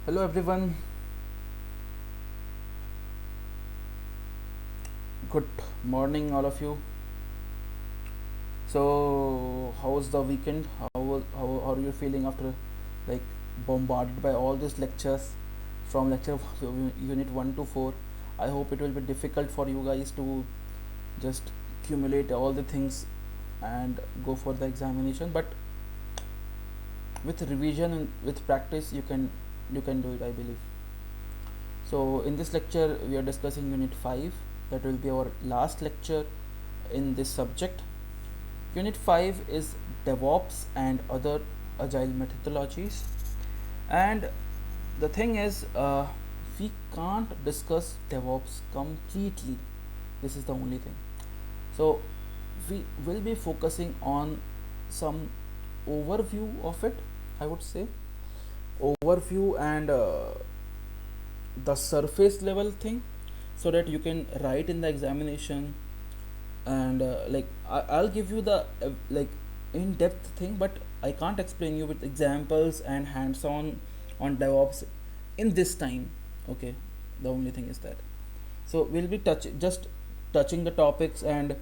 Hello everyone, good morning all of you. So how's the weekend? How are you feeling after like bombarded by all these lectures from lecture unit 1 to 4? I hope it will be difficult for you guys to just accumulate all the things and go for the examination, but with revision and with practice you can do it, I believe. So in this lecture we are discussing unit 5. That will be our last lecture in this subject. Unit 5 is DevOps and other agile methodologies. And the thing is, we can't discuss DevOps completely. This is the only thing. So we will be focusing on some overview of it, I would say. Overview and the surface level thing, so that you can write in the examination. And I'll give you the in-depth thing, but I can't explain you with examples and hands-on on DevOps in this time. Okay, the only thing is that, so we'll be just touching the topics and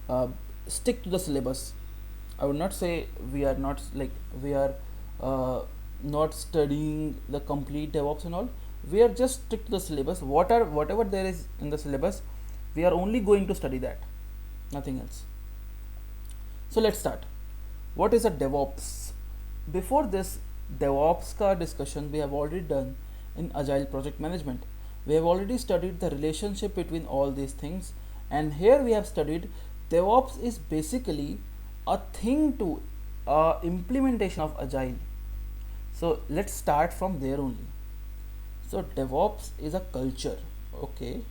uh, stick to the syllabus. I would not say we are not like we are uh, not studying the complete DevOps and all. We are just stick to the syllabus. Whatever there is in the syllabus, we are only going to study that, nothing else. So let's start. What is a DevOps? Before this DevOps ka discussion we have already done in Agile Project Management. We have already studied the relationship between all these things, and here we have studied DevOps is basically a thing to implementation of Agile. So let's start from there only. So DevOps is a culture, okay,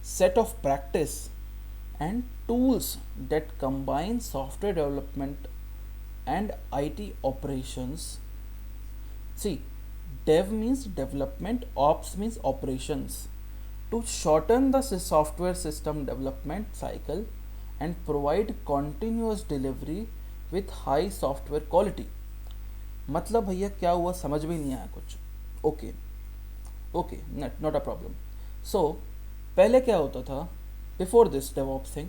set of practice and tools that combine software development and IT operations. See, dev means development, ops means operations. To shorten the software system development cycle and provide continuous delivery with high software quality. मतलब भैया क्या हुआ समझ में नहीं आया कुछ. Okay, okay, not a problem. So पहले क्या होता था, before this DevOps thing,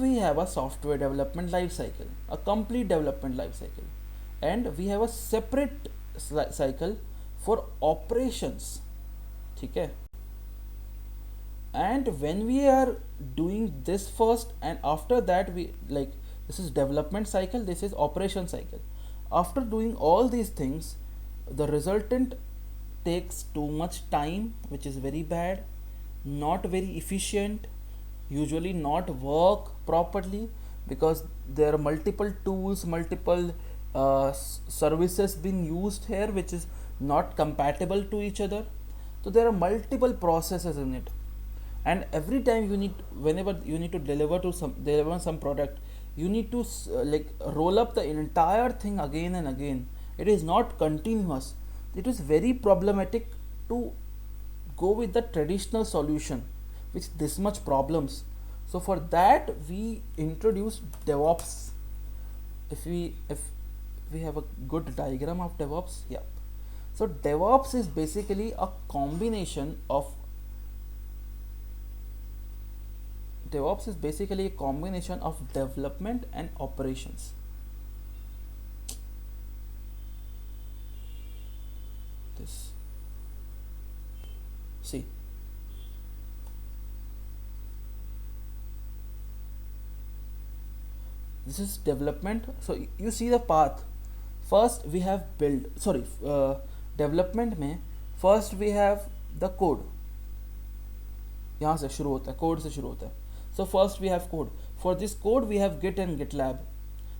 we have a software development life cycle, a complete development life cycle, and we have a separate cycle for operations. ठीक है. And when we are doing this first, and after that we like, this is development cycle, this is operation cycle. After doing all these things, the resultant takes too much time, which is very bad, not very efficient, usually not work properly, because there are multiple tools, multiple services being used here, which is not compatible to each other. So there are multiple processes in it, and every time you need, whenever you need to deliver some product, you need to roll up the entire thing again and again. It is not continuous. It is very problematic to go with the traditional solution with this much problems. So for that we introduce DevOps. If we have a good diagram of DevOps, yeah. So DevOps is basically a combination of DevOps is basically a combination of development and operations. This, see, this is development. So you see the path. First we have build, sorry, development में first we have the code. यहाँ से शुरू होता है, code से शुरू होता है. So first we have code. For this code we have Git and GitLab.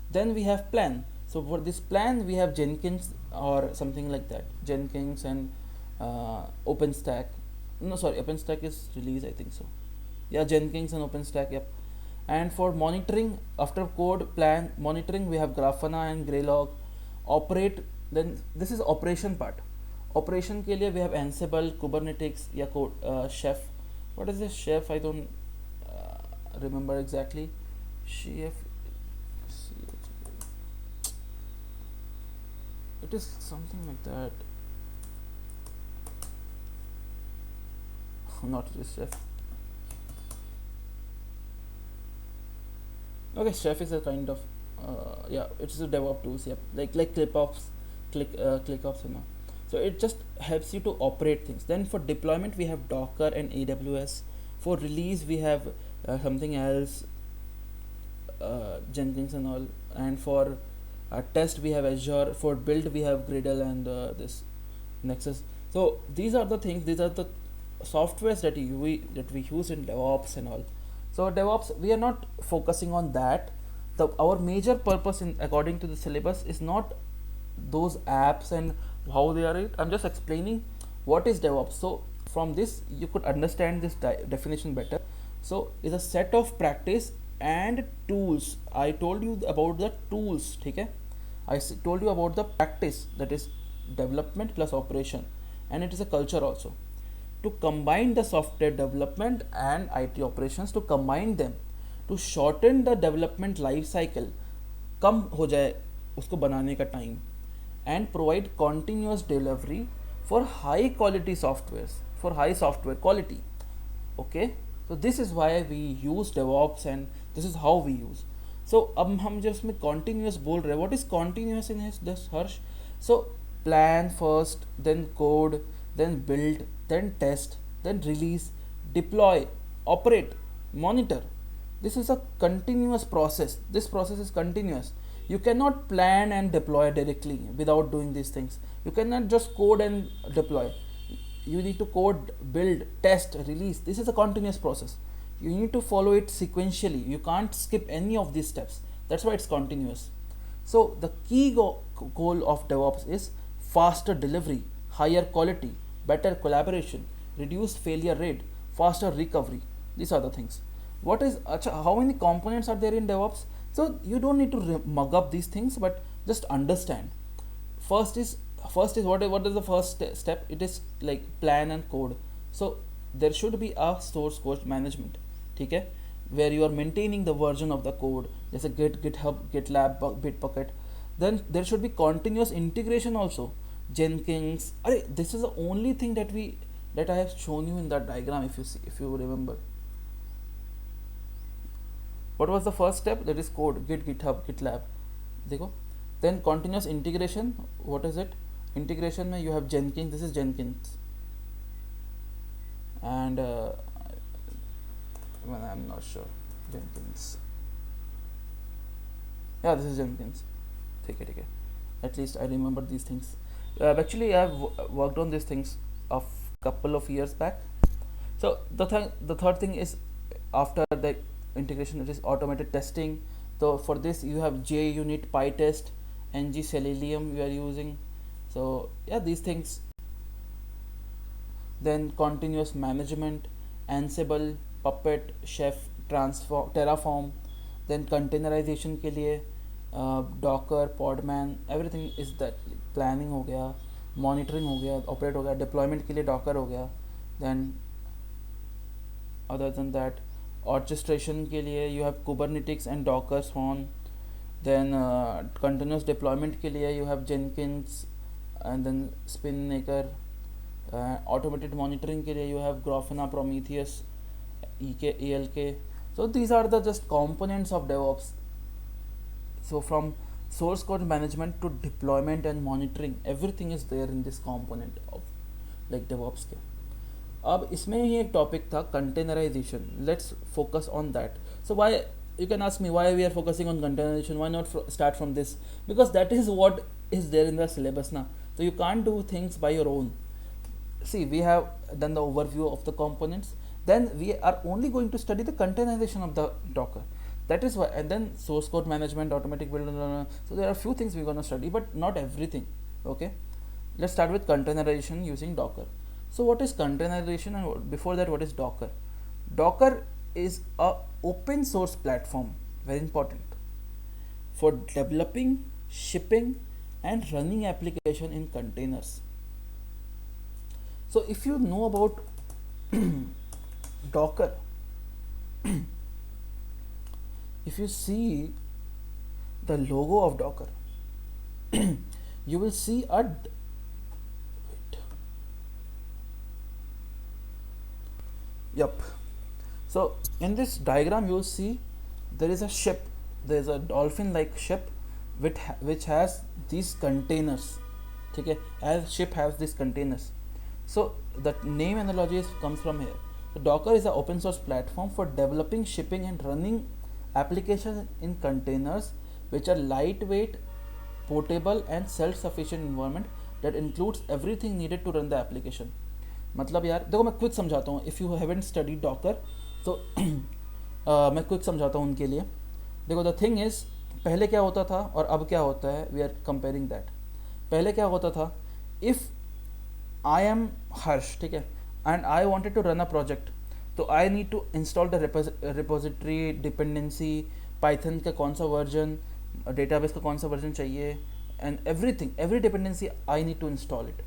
Then we have plan. So for this plan we have Jenkins or something like that. Jenkins and OpenStack. No, sorry, OpenStack is release, I think so. Yeah, Jenkins and OpenStack. Yep. And for monitoring, after code plan monitoring, we have Grafana and Greylog. Operate, then this is operation part. Operation के लिए we have Ansible, Kubernetes या Chef. What is this Chef? I don't remember exactly. Chef. It is something like that. not just Chef. Okay, Chef is a kind of yeah, it's a DevOps tools. Yep, like ClickOps, ClickOps, you know. So it just helps you to operate things. Then for deployment we have Docker and AWS. For release we have something else, Jenkins and all. And for test we have Azure. For build we have Gradle and this Nexus. So these are the things. These are the softwares that we use in DevOps and all. So DevOps, we are not focusing on that. Our major purpose, in according to the syllabus, is not those apps and how they are it. I'm just explaining what is DevOps. So from this you could understand this definition better. So it's a set of practice and tools. I told you about the tools, okay? Told you about the practice, that is development plus operation, and it is a culture also. To combine the software development and IT operations, to combine them, to shorten the development life cycle, कम हो जाए उसको बनाने का time, and provide continuous delivery for high quality softwares, for high software quality. Okay, so this is why we use DevOps and this is how we use. So अब हम जब इसमें continuous बोल रहे हैं, what is continuous in this, Harsh? So plan first, then code, then build, then test, then release, deploy, operate, monitor. This is a continuous process. This process is continuous. You cannot plan and deploy directly without doing these things. You cannot just code and deploy. You need to code, build, test, release. This is a continuous process. You need to follow it sequentially. You can't skip any of these steps. That's why it's continuous. So the key goal of DevOps is faster delivery, higher quality, better collaboration, reduced failure rate, faster recovery. These are the things. What is how many components are there in DevOps? So you don't need to mug up these things, but just understand. First is what is the first step? It is like plan and code. So there should be a source code management, okay, where you are maintaining the version of the code. There's a Git, GitHub, GitLab, Bitbucket. Then there should be continuous integration also. Jenkins. This is the only thing that I have shown you in that diagram. If you remember, what was the first step? That is code, Git, GitHub, GitLab. देखो. Then continuous integration. What is it? Integration में you have Jenkins. This is Jenkins. And well, I'm not sure. Jenkins. Yeah, this is Jenkins. ठीक है. At least I remember these things. Actually, I've worked on these things a couple of years back. So the third thing is, after the integration, it is automated testing. So for this you have JUnit, PyTest, ng Selenium you are using. So yeah, these things. Then continuous management, Ansible, Puppet, Chef, Terraform. Then containerization के लिए Docker, Podman, everything is that. Planning हो गया, monitoring हो गया, operate हो गया, deployment के लिए Docker हो गया. Then other than that, orchestration के लिए you have Kubernetes and Docker Swarm. Then continuous deployment के लिए you have Jenkins and then Spinnaker. Automated monitoring के लिए you have Grafana, Prometheus, ELK. So these are the just components of DevOps. So from source code management to deployment and monitoring, everything is there in this component of like DevOps के. अब इसमें ही एक topic था containerization. Let's focus on that. So why, you can ask me why we are focusing on containerization, why not start from this? Because that is what is there in the syllabus now. So you can't do things by your own. See, we have done the overview of the components, then we are only going to study the containerization of the Docker. That is why, and then source code management, automatic build. So there are a few things we're going to study, but not everything. Okay, let's start with containerization using Docker. So what is containerization, and before that, what is Docker? Docker is a open source platform, very important, for developing, shipping and running application in containers. So if you know about Docker, if you see the logo of Docker, you will see Yup. So in this diagram you'll see there is a ship, there is a dolphin like ship which has these containers. Okay, as ship has these containers. So the name analogy comes from here. So Docker is an open source platform for developing, shipping and running applications in containers which are lightweight, portable and self-sufficient environment that includes everything needed to run the application. मतलब यार देखो मैं quick समझाता हूँ, if you haven't studied Docker तो मैं quick समझाता हूँ उनके लिए. देखो द थिंग इज़, पहले क्या होता था और अब क्या होता है, वी आर कंपेयरिंग दैट. पहले क्या होता था, इफ़ आई एम हर्ष, ठीक है, and I wanted to run a project, तो I need to install the repository, dependency, Python का कौन सा वर्जन, डेटाबेस का कौन सा वर्जन चाहिए, and everything, every dependency I need to install it.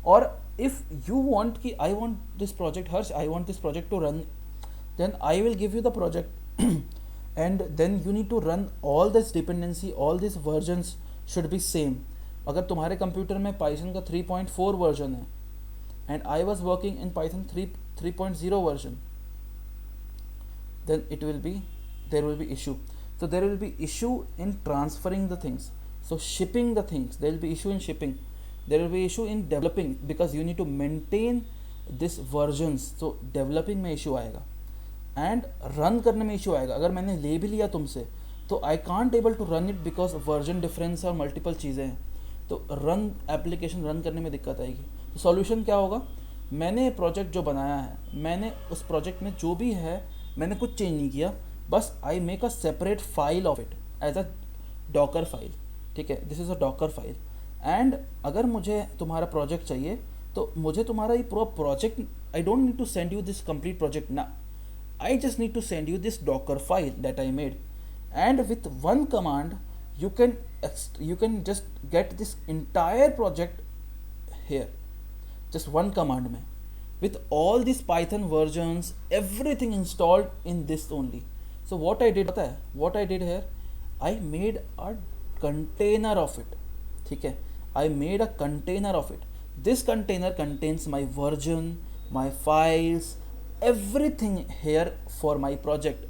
और if you want ki I want this project, Harsh, I want this project to run, then I will give you the project and then you need to run all this dependency, all these versions should be same. अगर तुम्हारे computer में Python का 3.4 version है and I was working in Python 3.0 version, then it will be, there will be issue. So there will be issue in transferring the things, so shipping the things, there will be issue in shipping, there will be issue in developing because you need to maintain this versions. So developing में issue आएगा and run करने में issue आएगा. अगर मैंने ले भी लिया तुमसे तो I can't able to run it because version difference और multiple चीज़ें हैं, तो run application run करने में दिक्कत आएगी. तो solution क्या होगा, मैंने प्रोजेक्ट जो बनाया है, मैंने उस प्रोजेक्ट में जो भी है मैंने कुछ चेंज नहीं किया, बस I make a separate file of it as a Docker file. ठीक है, this is a Docker file. And अगर मुझे तुम्हारा प्रोजेक्ट चाहिए तो मुझे तुम्हारा ये पूरा project, I don't need to send you this complete project ना, I just need to send you this Docker file that I made, and with one command you can just get this entire project here, just one command में, with all these Python versions, everything installed in this only. So what I did, पता है what I did here, I made a container of it. ठीक है, I made a container of it. This container contains my version, my files, everything here for my project,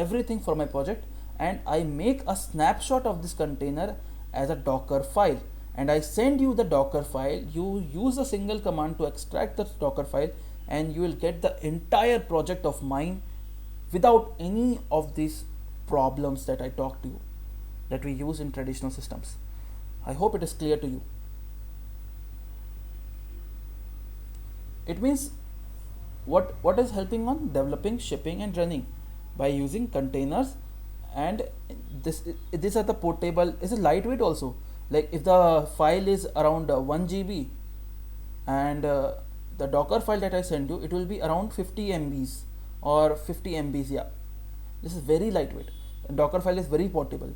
everything for my project, and I make a snapshot of this container as a Docker file, and I send you the Docker file. You use a single command to extract the Docker file, and you will get the entire project of mine without any of these problems that I talked to you, that we use in traditional systems. I hope it is clear to you. It means what is helping on developing, shipping and running by using containers. And these are the portable, is it lightweight also, like if the file is around 1 GB and the Docker file that I send you, it will be around 50 MBs or 50 MBs. Yeah, this is very lightweight. Docker file is very portable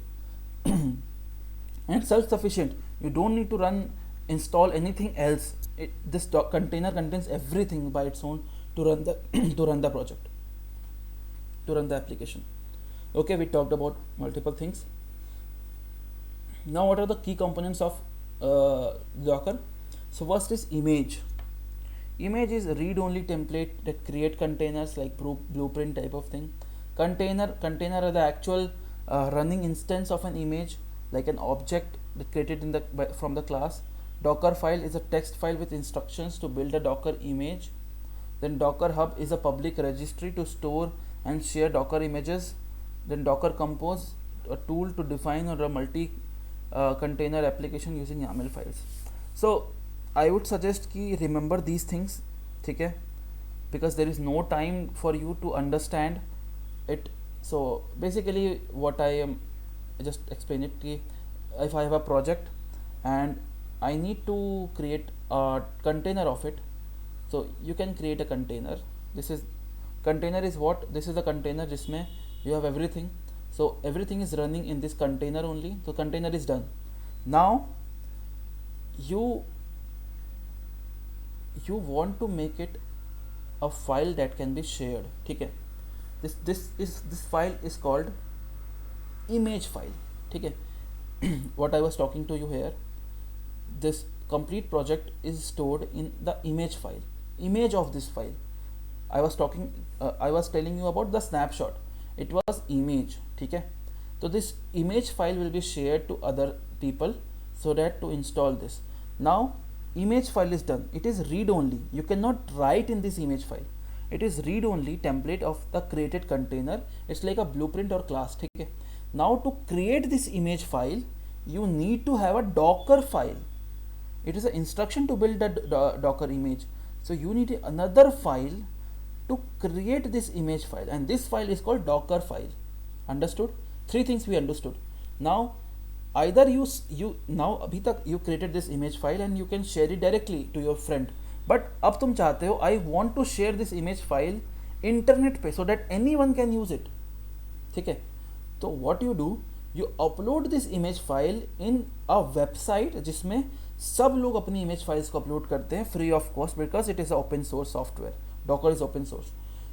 and self-sufficient. You don't need to install anything else. This container contains everything by its own to run the to run the project, to run the application. Okay, we talked about multiple things. Now what are the key components of Docker? So first is image. Image is read-only template that create containers, like blueprint type of thing. Container are the actual running instance of an image, like an object created in from the class. Docker file is a text file with instructions to build a Docker image. Then Docker Hub is a public registry to store and share Docker images. Then Docker Compose, a tool to define or a multi container application using YAML files. So I would suggest कि remember these things, ठीक है, because there is no time for you to understand it. So basically what I am just explain it कि if I have a project and I need to create a container of it, so you can create a container. This is container is what? This is a container जिसमें you have everything, so everything is running in this container only. So container is done. Now you want to make it a file that can be shared. ठीक है, this file is called image file. ठीक है, what I was talking to you here, this complete project is stored in the image file, image of this file. I was telling you about the snapshot. It was image. ठीक है, तो this image file will be shared to other people so that to install this. Now image file is done. It is read only. You cannot write in this image file. It is read only template of the created container. It's like a blueprint or class. ठीक है, now to create this image file you need to have a Docker file. It is an instruction to build a Docker image. So you need another file to create this image file, and this file is called Docker file. Understood? Three things we understood. Now either you now अभी तक you created this image file and you can share it directly to your friend, but अब तुम चाहते हो I want to share this image file internet पे so that anyone can use it. ठीक है, तो what you do, you upload this image file in a website जिसमें सब लोग अपनी इमेज फाइल्स को अपलोड करते हैं free of cost, because it is open source software. Docker is open source.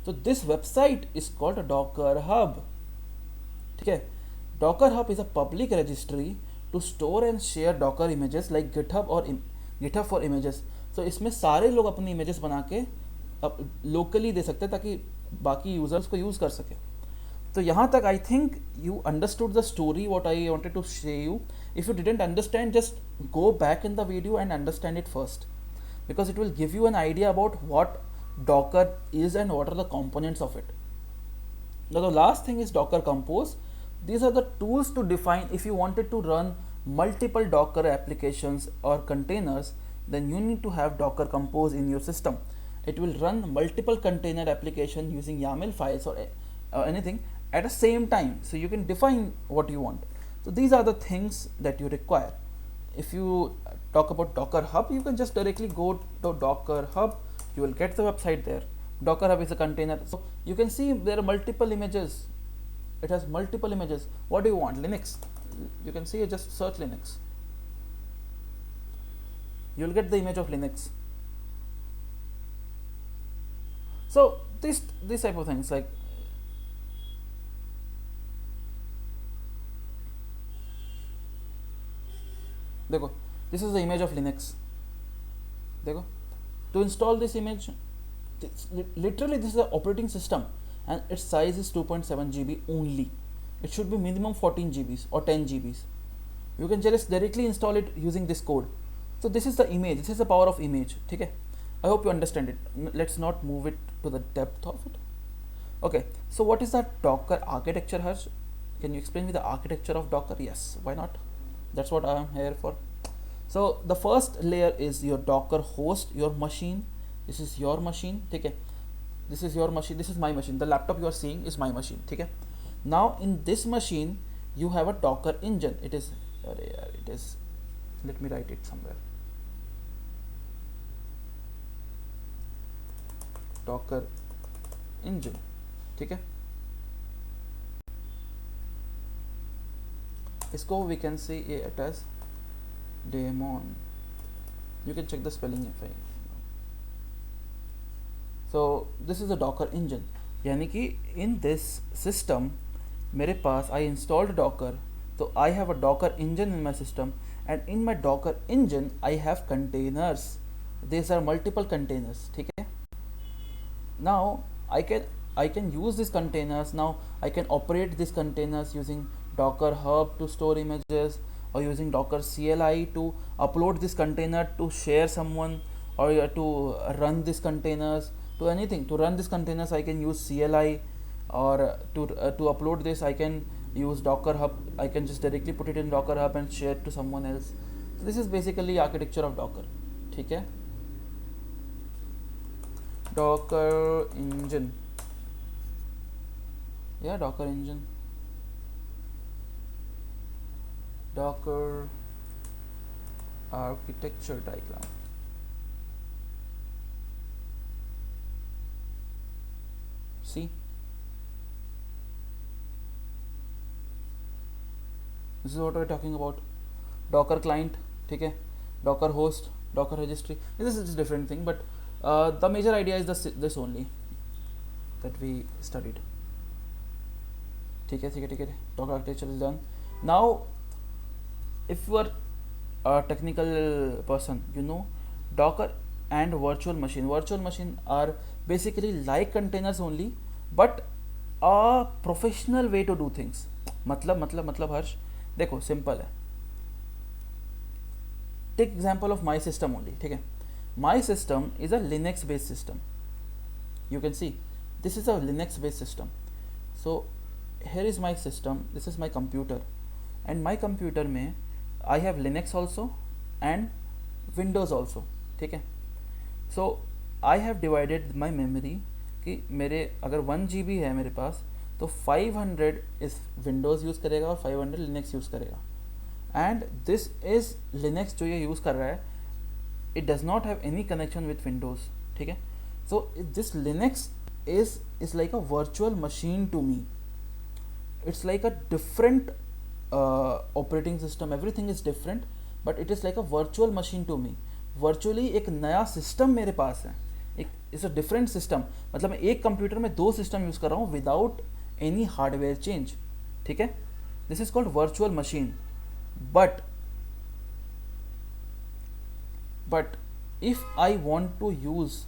तो this website is called Docker Hub. ठीक है, Docker Hub is a public registry to store and share Docker images like GitHub और GitHub for images. तो इसमें सारे लोग अपनी images बना के लोकली दे सकते हैं ताकि बाकी यूजर्स को यूज कर सके. तो यहाँ तक I think you understood the story what I wanted to say you. If you didn't understand, just go back in the video and understand it first, because it will give you an idea about what Docker is and what are the components of it. Now the last thing is Docker Compose. These are the tools to define. If you wanted to run multiple Docker applications or containers, then you need to have Docker Compose in your system. It will run multiple container application using YAML files or anything at the same time, so you can define what you want. So these are the things that you require. If you talk about Docker Hub, you can just directly go to Docker Hub. You will get the website there. Docker Hub is a container. So you can see there are multiple images. It has multiple images. What do you want? Linux. You can see, just search Linux. You will get the image of Linux. So this type of things, like देखो, this is the image of Linux. देखो, to install this image, literally this is the operating system and its size is 2.7 GB only. It should be minimum 14 GBs or 10 GBs. You can just directly install it using this code. So this is the image. This is the power of image. ठीक है? I hope you understand it. Let's not move it to the depth of it. Okay. So what is the Docker architecture, Harsh? Can you explain me the architecture of Docker? Yes. Why not? That's what I am here for. So the first layer is your Docker host, your machine. This is your machine. ठीक है? This is your machine. This is my machine. The laptop you are seeing is my machine. ठीक है? Now in this machine you have a Docker engine. It is. Let me write it somewhere. Docker engine. ठीक है? इसको we can see it as daemon. You can check the spelling if I. So this is a Docker engine. यानी कि in this system मेरे पास I installed Docker, so I have a Docker engine in my system, and in my Docker engine I have containers. These are multiple containers. ठीक है? Now I can use these containers. Now I can operate these containers using Docker Hub to store images, or using Docker CLI to upload this container to share someone, or to run these containers, to anything. To run these containers I can use CLI, or to upload this I can use Docker Hub. I can just directly put it in Docker Hub and share it to someone else. So this is basically architecture of Docker. ठीक है? Docker engine. Yeah, Docker engine. Docker architecture diagram. See, this is what we're talking about. Docker client, ठीक है? Docker host, Docker registry. This is a different thing, but the major idea is this only that we studied. ठीक है? Docker architecture is done. Now if you are a technical person, you know Docker and virtual machine. Virtual machine are basically like containers only, but a professional way to do things. मतलब हर्ष देखो simple है. Take example of my system only. ठीक है, my system is a Linux based system. You can see this is a Linux based system. So here is my system, this is my computer, and my computer में I have Linux also and Windows also. ठीक है, so I have divided my memory कि मेरे अगर 1 GB है मेरे पास तो 500 इस Windows यूज़ करेगा और 500 Linux यूज़ करेगा. एंड दिस इज़ Linux जो ये यूज़ कर रहा है, it does not have any connection with Windows. ठीक है, so this Linux is like a virtual machine to me. It's like a different operating system. Everything is different, but it is like a virtual machine to me. Virtually एक नया system मेरे पास है. एक it's a different system. मतलब मैं एक computer में 2 system use कर रहा हूँ विदाउट एनी हार्डवेयर चेंज. ठीक है, this is called virtual machine. But if I want to use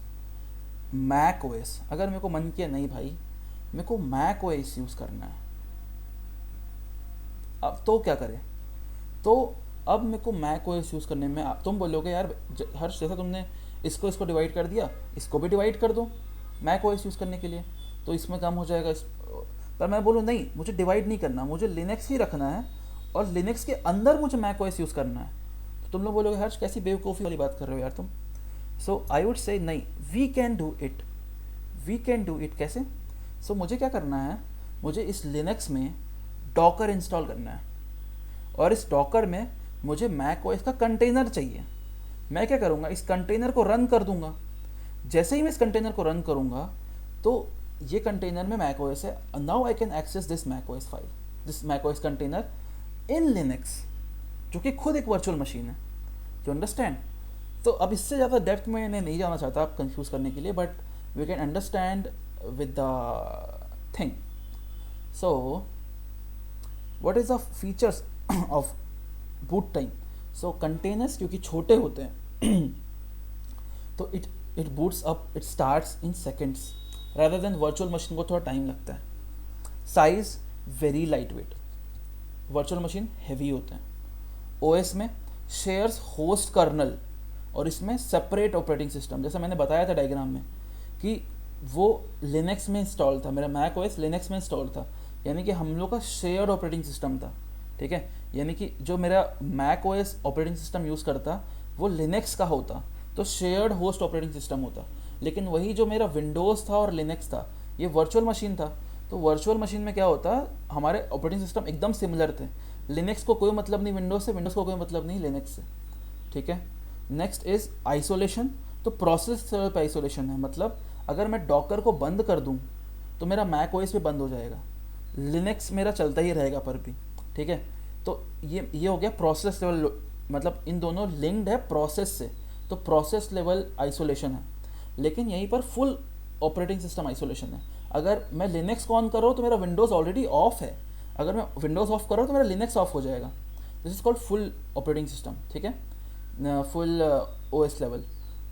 Mac OS, अगर मेरे को मन किया नहीं भाई मेरे को मैक ओएस यूज़ करना है, अब तो क्या करें? तो अब मेरे को मैक ओएस यूज़ करने में तुम बोलोगे यार हर्ष जैसा तुमने इसको डिवाइड कर दिया, इसको भी डिवाइड कर दो मैक ओएस यूज़ करने के लिए, तो इसमें कम हो जाएगा. पर मैं बोलूँ नहीं, मुझे डिवाइड नहीं करना, मुझे लिनक्स ही रखना है और लिनक्स के अंदर मुझे मैक ओएस यूज़ करना है. तो तुम लोग बोलोगे हर्ष कैसी बेवकूफ़ी वाली बात कर रहे हो यार तुम. सो आई वुड से नहीं, वी कैन डू इट. कैसे? सो मुझे क्या करना है, मुझे इस लिनक्स में डॉकर इंस्टॉल करना है और इस डॉकर में मुझे मैक ओएस का कंटेनर चाहिए. मैं क्या करूँगा, इस कंटेनर को रन कर दूंगा. जैसे ही मैं इस कंटेनर को रन करूँगा तो ये कंटेनर में मैक ओएस है. Now I can access this Mac OS file, this Mac OS container in Linux, जो कि खुद एक वर्चुअल मशीन है. You understand? तो अब इससे ज़्यादा डेप्थ में मैं नहीं जाना चाहता आप कंफ्यूज करने के लिए, but we can understand with the thing. So what is the features of boot time? So containers क्योंकि छोटे होते हैं तो it boots up, it starts in seconds rather than virtual machine को थोड़ा टाइम लगता है. Size very light weight, virtual machine heavy होते हैं. ओएस में शेयर्स होस्ट कर्नल और इसमें सेपरेट ऑपरेटिंग सिस्टम. जैसा मैंने बताया था डायग्राम में कि वो लिनक्स में इंस्टॉल था, मेरा मैक ओएस लिनक्स में इंस्टॉल था, यानी कि हम लोग का शेयर्ड ऑपरेटिंग सिस्टम था. ठीक है, यानी कि जो मेरा Mac OS operating system use करता वो लिनक्स का होता, तो शेयर्ड होस्ट ऑपरेटिंग सिस्टम होता. लेकिन वही जो मेरा विंडोज़ था और लिनक्स था ये वर्चुअल मशीन था. तो वर्चुअल मशीन में क्या होता, हमारे ऑपरेटिंग सिस्टम एकदम सिमिलर थे. लिनक्स को कोई मतलब नहीं विंडोज़ से, विंडोज़ को कोई मतलब नहीं लिनक्स से. ठीक है, नेक्स्ट इज़ आइसोलेशन. तो प्रोसेस लेवल पे आइसोलेशन है, मतलब अगर मैं डॉकर को बंद कर दूं तो मेरा मैक ओएस भी बंद हो जाएगा, लिनक्स मेरा चलता ही रहेगा पर भी. ठीक है, तो ये हो गया प्रोसेस लेवल, मतलब इन दोनों लिंक्ड है प्रोसेस से, तो प्रोसेस लेवल आइसोलेशन है. लेकिन यहीं पर फुल ऑपरेटिंग सिस्टम आइसोलेशन है. अगर मैं लिनक्स को ऑन कर रहा हूँ तो मेरा विंडोज़ ऑलरेडी ऑफ है, अगर मैं विंडोज़ ऑफ कर रहा हूँ तो मेरा लिनक्स ऑफ हो जाएगा. This is called full operating system. ठीक है, full OS level.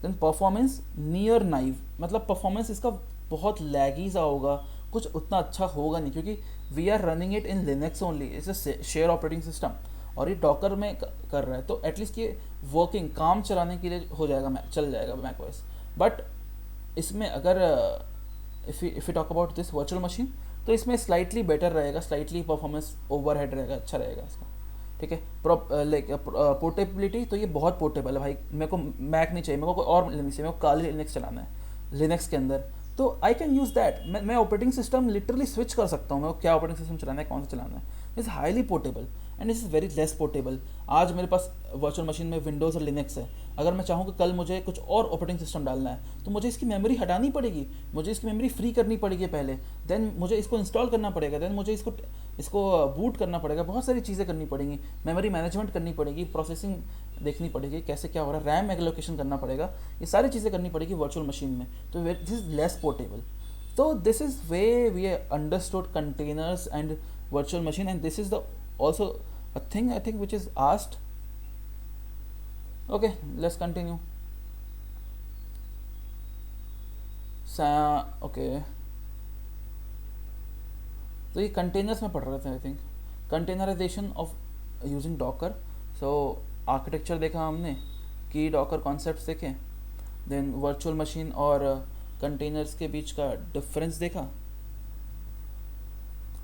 Then performance near native, मतलब परफॉर्मेंस इसका बहुत लैगी सा होगा, कुछ उतना अच्छा होगा नहीं, क्योंकि we are running it in Linux only. It's a share operating system और ये डॉकर में कर रहा है, तो एटलीस्ट ये वर्किंग काम चलाने के लिए हो जाएगा, चल जाएगा मैक ओएस. बट इसमें अगर if you talk about this virtual machine तो इसमें स्लाइटली बेटर रहेगा, स्लाइटली परफॉर्मेंस ओवरहेड रहेगा, अच्छा रहेगा इसका. ठीक है, लाइक पोर्टेबिलिटी, तो ये बहुत पोर्टेबल है भाई. मेरे को मैक नहीं चाहिए, मेरे को कोई और लिनक्स चाहिए, मेरे को काली लिनक्स चलाना है लिनक्स के अंदर, तो आई कैन यूज़ दैट. मैं ऑपरेटिंग सिस्टम लिटरली स्विच कर सकता हूँ, मेरे को क्या ऑपरेटिंग सिस्टम चलाना है, कौन सा चलाना है. It's highly portable and it's very less portable. आज मेरे पास वर्चुअल मशीन में विंडोज़ और लिनक्स है, अगर मैं चाहूँ कि कल मुझे कुछ और ऑपरेटिंग सिस्टम डालना है तो मुझे इसकी मेमोरी हटानी पड़ेगी, मुझे इसकी मेमोरी फ्री करनी पड़ेगी पहले, देन मुझे इसको इंस्टॉल करना पड़ेगा, देन मुझे इसको बूट करना पड़ेगा, बहुत सारी चीज़ें करनी पड़ेंगी, मेमोरी मैनेजमेंट करनी पड़ेगी, प्रोसेसिंग देखनी पड़ेगी कैसे क्या हो रहा है, रैम एलोकेशन करना पड़ेगा, ये सारी चीज़ें करनी पड़ेगी वर्चुअल मशीन में. तो this is less portable. So this is way we understood containers and virtual machine, and this is the also a thing I think which is asked. Okay, let's continue. Okay, तो ये containers में पढ़ रहे थे I think, containerization of using Docker. So architecture देखा हमने, की Docker concepts देखे, देन वर्चुअल मशीन और कंटेनर्स के बीच का डिफरेंस देखा,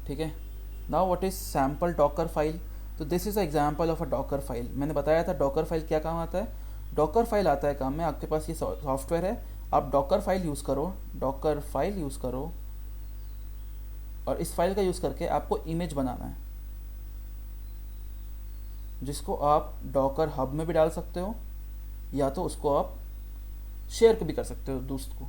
ठीक है। Now what is sample Docker file? तो this is a example of a Docker file. मैंने बताया था डॉकर फाइल क्या काम आता है। डॉकर फाइल आता है काम में, आपके पास ये सॉफ्टवेयर है, आप डॉकर फाइल यूज़ करो, डॉकर फाइल यूज़ करो, और इस फाइल का यूज़ करके आपको इमेज बनाना है, जिसको आप डॉकर हब में भी डाल सकते हो, या तो उसको आप शेयर भी कर सकते हो दोस्त को,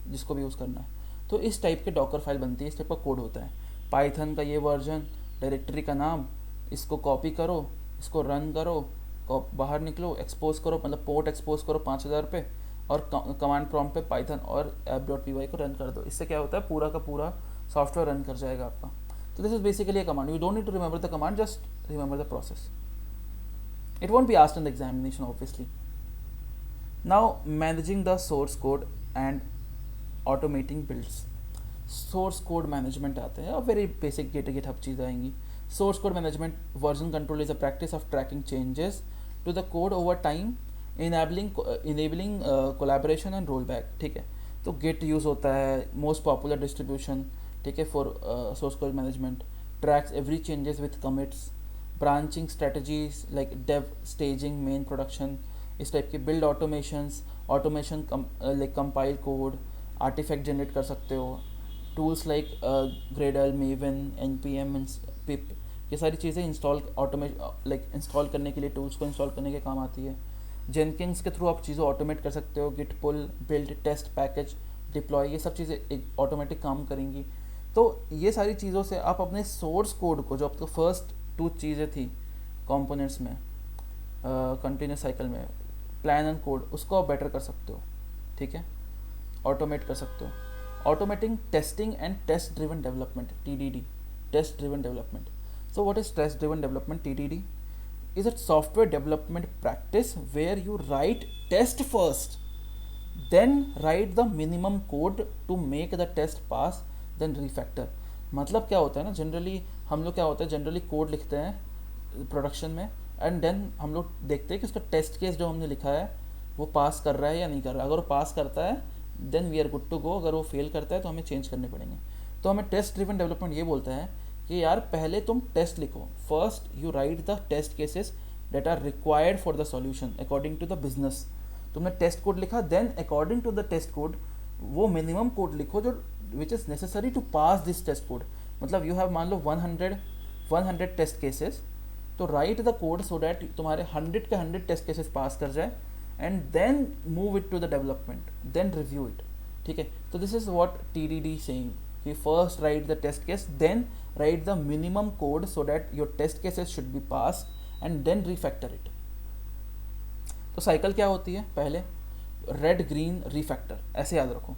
जिसको भी यूज़ करना है। तो इस टाइप के डॉकर फाइल बनती है, इस टाइप का कोड होता है। पाइथन का ये वर्जन, डायरेक्टरी का नाम, इसको कॉपी करो, इसको रन करो, बाहर निकलो, एक्सपोज करो, मतलब पोर्ट एक्सपोज करो 5000 पे, और कमांड प्रॉम्प्ट पे पाइथन और app.py को रन कर दो। इससे क्या होता है, पूरा का पूरा सॉफ्टवेयर रन कर जाएगा आपका। तो this is basically a command. You don't need to remember the command, just remember the process. It won't be asked in the examination obviously. Now managing the source code and automating builds. Source code management आते हैं और very basic GitHub चीज़ आएंगी। Source code management version control is a practice of tracking changes to the code over time, enabling collaboration and roll back, ठीक है। तो Git use होता है, मोस्ट पॉपुलर डिस्ट्रीब्यूशन, ठीक है, for source code management. Tracks every changes with commits, branching strategies like dev, staging, main production, इस type के। Build automation like compile code, artifact generate कर सकते हो। Tools like Gradle, Maven, npm, pip, ये सारी चीज़ें इंस्टॉल करने के लिए, टूल्स को इंस्टॉल करने के काम आती है। जेनकिंस के थ्रू आप चीज़ें ऑटोमेट कर सकते हो, गिट पुल, बिल्ड, टेस्ट, पैकेज, डिप्लॉय, ये सब चीज़ें एक ऑटोमेटिक काम करेंगी। तो ये सारी चीज़ों से आप अपने सोर्स कोड को, जो आपको फर्स्ट 2 चीज़ें थी कंपोनेंट्स में, कंटिन्यूस साइकिल में, प्लान एंड कोड, उसको आप बेटर कर सकते हो, ठीक है, ऑटोमेट कर सकते हो। Automating testing and test driven development, TDD, test driven development. So what is test driven development, TDD? Is a software development practice where you write test first, then write the minimum code to make the test pass, then refactor. मतलब क्या होता है ना, generally हम लोग क्या होता है, जनरली कोड लिखते हैं प्रोडक्शन में, एंड देन हम लोग देखते हैं कि उसका टेस्ट केस जो हमने लिखा है वो पास कर रहा है या नहीं कर रहा है। अगर वो पास करता है then we are good to go, अगर वो फेल करता है तो हमें चेंज करने पड़ेंगे। तो हमें टेस्ट ड्रिवन डेवलपमेंट ये बोलता है कि यार पहले तुम टेस्ट लिखो, first you write the test cases that are required for the solution according to the business. तुमने टेस्ट कोड लिखा, then according to the test code वो मिनिमम कोड लिखो जो which is necessary to pass this test code. मतलब you have मान लो 100 test cases, तो write the code so that तुम्हारे 100 के 100 टेस्ट केसेस पास कर जाए, and then move it to the development, then review it, ठीक है। तो this is what TDD saying, कि first write the test case, then write the minimum code so that your test cases should be passed and then refactor it। तो cycle क्या होती है, पहले red green refactor, ऐसे याद रखो।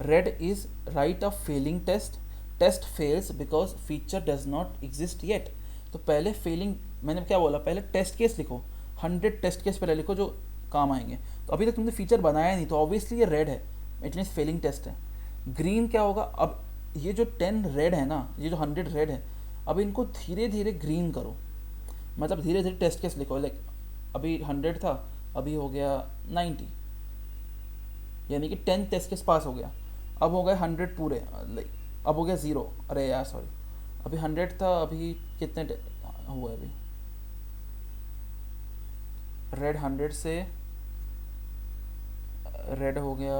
Red is write a failing test, test fails because feature does not exist yet. तो पहले फेलिंग, मैंने क्या बोला, पहले टेस्ट केस लिखो, 100 टेस्ट केस पहले लिखो जो काम आएंगे। तो अभी तक तुमने फीचर बनाया नहीं, तो ऑब्वियसली ये रेड है, इट मीन्स फेलिंग टेस्ट है। ग्रीन क्या होगा, अब ये जो 10 रेड है ना, ये जो 100 रेड है, अब इनको धीरे धीरे ग्रीन करो, मतलब धीरे धीरे टेस्ट केस लिखो। लाइक अभी 100 था, अभी हो गया 90, यानी कि 10 टेस्ट केस पास हो गया। अब हो गए 100 पूरे, लाइक अब हो गया 0, अरे यार सॉरी, अभी 100 था, अभी कितने हुआ अभी, रेड 100 से रेड हो गया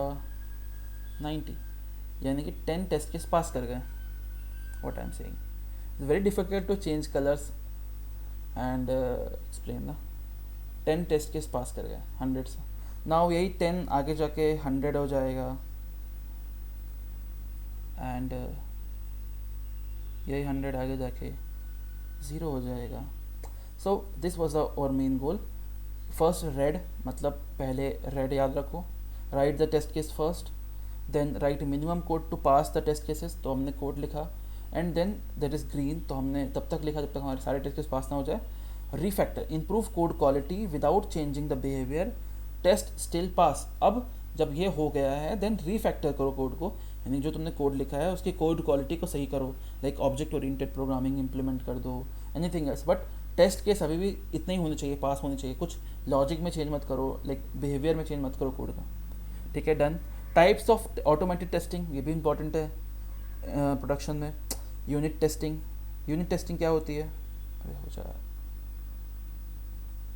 90, यानी कि 10 टेस्ट केस पास कर गए। What I am saying, it's very difficult to change colours and explain ना। 10 टेस्ट केस पास कर गए 100 से, नाउ यही 10 आगे जाके 100 हो जाएगा, एंड यही 100 आगे जाके 0 हो जाएगा। So this was our main goal. First red, मतलब पहले रेड याद रखो, write the test case first, then write minimum code to pass the test cases, तो हमने कोड लिखा, and then that is green, तो हमने तब तक लिखा जब तक हमारे सारे टेस्ट केस पास ना हो जाए। Refactor, improve code quality without changing the behaviour, test still pass. अब जब ये हो गया है देन रीफैक्टर करो कोड को, यानी जो तुमने कोड लिखा है उसकी कोड क्वालिटी को सही करो, like object oriented programming implement कर दो, anything else, but test case अभी भी इतने ही होने चाहिए, पास होने चाहिए, कुछ लॉजिक में चेंज मत करो, लाइक बिहेवियर में चेंज मत करो कोड का, ठीक है done. Types of automated testing, ये भी इंपॉर्टेंट है प्रोडक्शन में। यूनिट टेस्टिंग, यूनिट टेस्टिंग क्या होती है, अरे हो जा,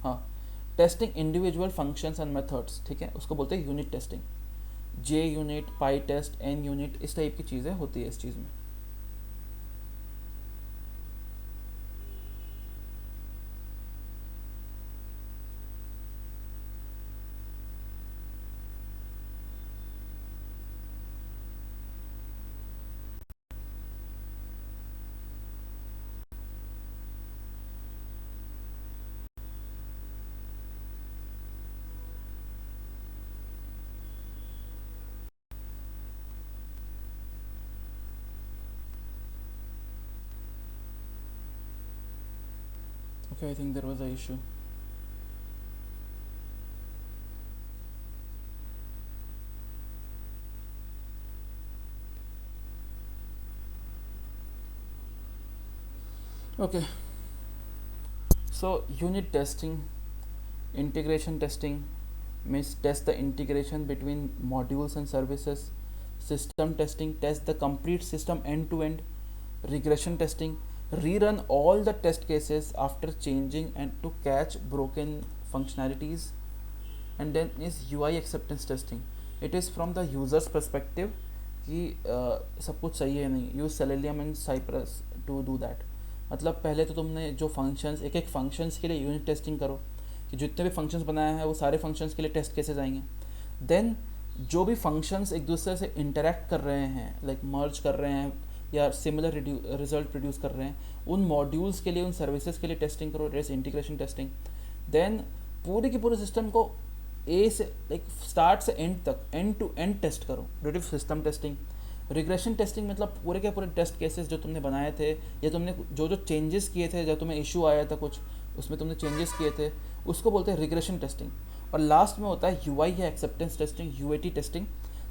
हाँ, testing individual functions and methods, ठीक है, उसको बोलते हैं यूनिट टेस्टिंग। जे यूनिट, पाई टेस्ट, एन यूनिट, इस टाइप की चीज़ें होती है इस चीज़ में। Okay, I think there was a issue. Okay, so unit testing, integration testing means test the integration between modules and services. System testing, test the complete system end to end. Regression testing, rerun all the test cases after changing and to catch broken functionalities. And then is UI acceptance testing, it is from the user's perspective कि सब कुछ सही है नहीं, use Selenium and Cypress to do that. मतलब पहले तो तुमने जो फंक्शंस, एक एक फंक्शंस के लिए यूनिट टेस्टिंग करो कि जितने भी फंक्शंस बनाए हैं वो सारे फंक्शंस के लिए टेस्ट केसेस आएंगे। देन जो भी फंक्शंस एक दूसरे से इंटरेक्ट कर रहे हैं, लाइक मर्ज कर रहे हैं या सिमिलर रिजल्ट प्रोड्यूस कर रहे हैं, उन मॉड्यूल्स के लिए, उन सर्विसेज के लिए टेस्टिंग करो, रेस इंटीग्रेशन टेस्टिंग। देन पूरे के पूरे सिस्टम को ए से, लाइक स्टार्ट से एंड तक, एंड टू एंड टेस्ट करो, relative system testing. Regression testing मतलब पूरे के पूरे टेस्ट केसेस जो तुमने बनाए थे या तुमने जो जो चेंजेस किए थे, जब तुम्हें इशू आया था कुछ, उसमें तुमने चेंजेस किए थे, उसको बोलते हैं रिग्रेशन टेस्टिंग। और लास्ट में होता है यूआई या एक्सेप्टेंस टेस्टिंग, यूएटी टेस्टिंग,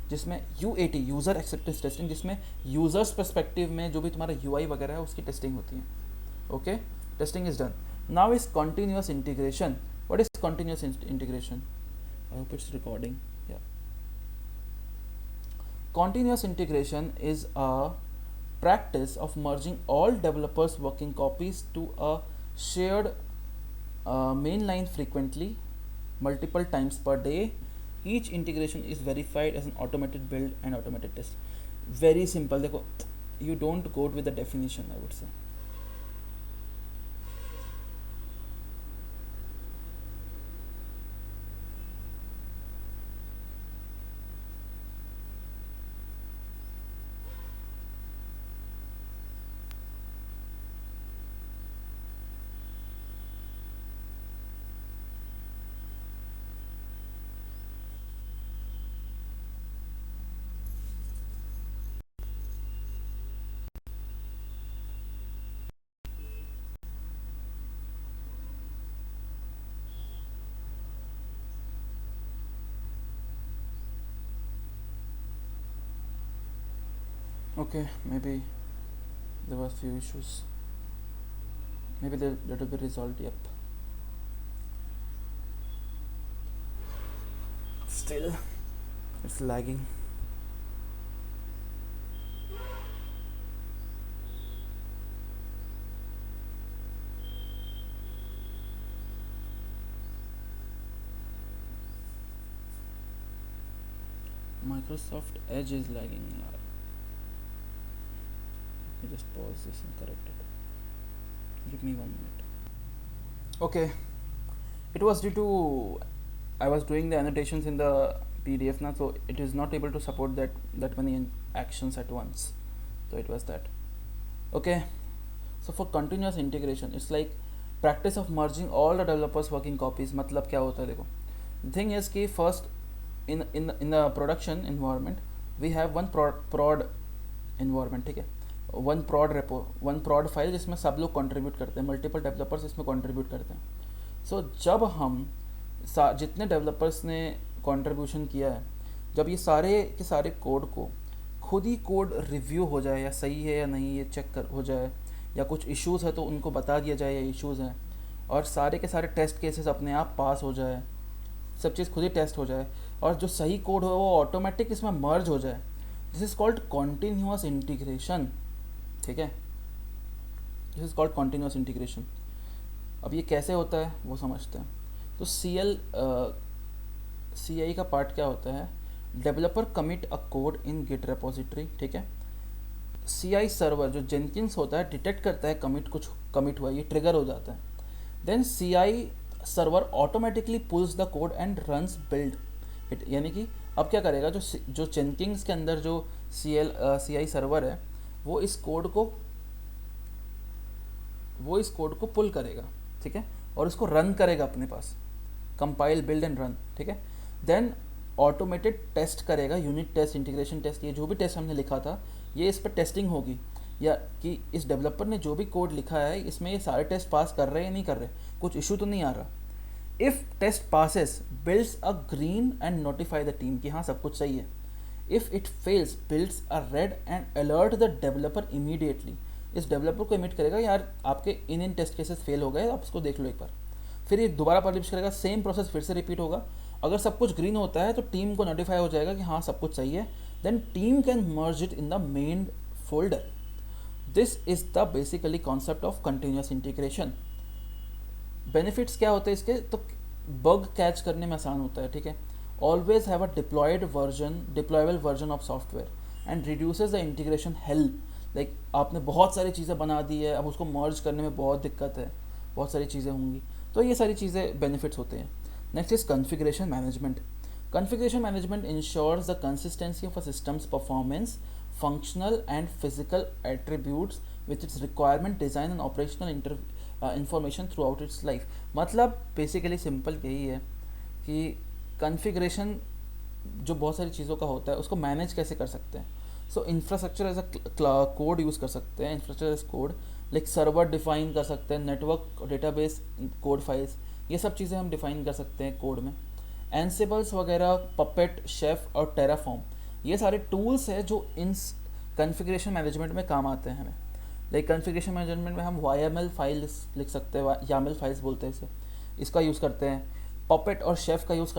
जिसमें यूएटी यूज़र एक्सेप्टेंस टेस्टिंग, जिसमें यूज़र्स पर्सपेक्टिव में जो भी तुम्हारा यूआई वगैरह है उसकी टेस्टिंग होती है। Okay, testing is done. Now is continuous integration. What is continuous integration? I hope it's recording. Yeah. Continuous integration is a practice of merging all developers' working copies to a shared mainline frequently, multiple times per day. Each integration is verified as an automated build and automated test. Very simple. देखो, you don't go with the definition, I would say. Okay, maybe there were few issues. Maybe that will be resolved. Yep. Still, it's lagging. Microsoft Edge is lagging. Let me just pause this and correct it. Give me 1 minute. Okay, it was due to I was doing the annotations in the PDF now, so it is not able to support that many actions at once. So it was that. Okay, so for continuous integration, it's like practice of merging all the developers working copies. मतलब क्या होता है देखो, the thing is कि first in the production environment we have one prod environment, ठीक है, one prod repo, one prod file जिसमें सब लोग contribute करते हैं, multiple developers इसमें contribute करते हैं। So जब हम जितने डेवलपर्स ने कंट्रीब्यूशन किया है, जब ये सारे के सारे कोड को खुद ही कोड रिव्यू हो जाए या सही है या नहीं ये चेक कर हो जाए, या कुछ इश्यूज़ है तो उनको बता दिया जाए ये इश्यूज़ हैं, और सारे के सारे टेस्ट केसेस अपने आप पास हो जाए, सब चीज़ खुद ही टेस्ट हो जाए, और जो सही कोड हो वो ऑटोमेटिक इसमें मर्ज हो जाए, this is called continuous integration. ठीक है, this is called continuous integration. अब ये कैसे होता है वो समझते हैं। तो सी आई का पार्ट क्या होता है, developer commit a code in Git repository. ठीक है, सी आई सर्वर जो जेनकिंस होता है डिटेक्ट करता है कुछ कमिट हुआ, ये ट्रिगर हो जाता है। Then C I server automatically pulls the code and runs build it, यानी कि अब क्या करेगा, जो जेनकिंस के अंदर जो सी आई सर्वर है वो इस कोड को पुल करेगा। ठीक है, और इसको रन करेगा अपने पास, कंपाइल बिल्ड एंड रन। ठीक है, देन ऑटोमेटेड टेस्ट करेगा, यूनिट टेस्ट, इंटीग्रेशन टेस्ट, ये जो भी टेस्ट हमने लिखा था ये इस पर टेस्टिंग होगी, या कि इस डेवलपर ने जो भी कोड लिखा है इसमें ये सारे टेस्ट पास कर रहे हैं या नहीं कर रहे, कुछ इशू तो नहीं आ रहा। If test passes builds a green and notify the team कि हाँ सब कुछ सही है। If it fails builds a red and alert the developer immediately, इस डेवलपर को इमिट करेगा यार आपके इन टेस्ट केसेस फेल हो गए, आप इसको देख लो एक बार। फिर ये दोबारा पब्लिश करेगा, सेम प्रोसेस फिर से रिपीट होगा। अगर सब कुछ ग्रीन होता है तो टीम को नोटिफाई हो जाएगा कि हाँ सब कुछ सही है, then team can merge it in the main folder. This is the basically concept of continuous integration. Benefits क्या होते हैं इसके, तो बग कैच करने में आसान होता है। ठीक है, always have a deployable version of software and reduces the integration hello. Like आपने बहुत सारी चीज़ें बना दी है, अब उसको मर्ज करने में बहुत दिक्कत है, बहुत सारी चीज़ें होंगी, तो ये सारी चीज़ें बेनिफिट्स होते हैं। Next is configuration management. Configuration management ensures the consistency of a system's performance, functional and physical attributes with its requirement, design and operational information throughout its life। मतलब बेसिकली सिंपल यही है कि कॉन्फ़िगरेशन जो बहुत सारी चीज़ों का होता है उसको मैनेज कैसे कर सकते हैं। So infrastructure as a code use कर सकते हैं, infrastructure as code, like server define कर सकते हैं, नेटवर्क डेटाबेस कोड फाइल्स, ये सब चीज़ें हम डिफाइन कर सकते हैं कोड में। एंसिबल्स वगैरह, पपेट, शेफ और टेराफॉर्म, ये सारे टूल्स हैं जो इन कॉन्फ़िगरेशन मैनेजमेंट में काम आते हैं हमें। लाइक कॉन्फ़िगरेशन मैनेजमेंट में हम YAML फाइल्स लिख सकते हैं, YAML फाइल्स बोलते हैं इसे, इसका यूज़ करते हैं। पपेट और शेफ का यूज़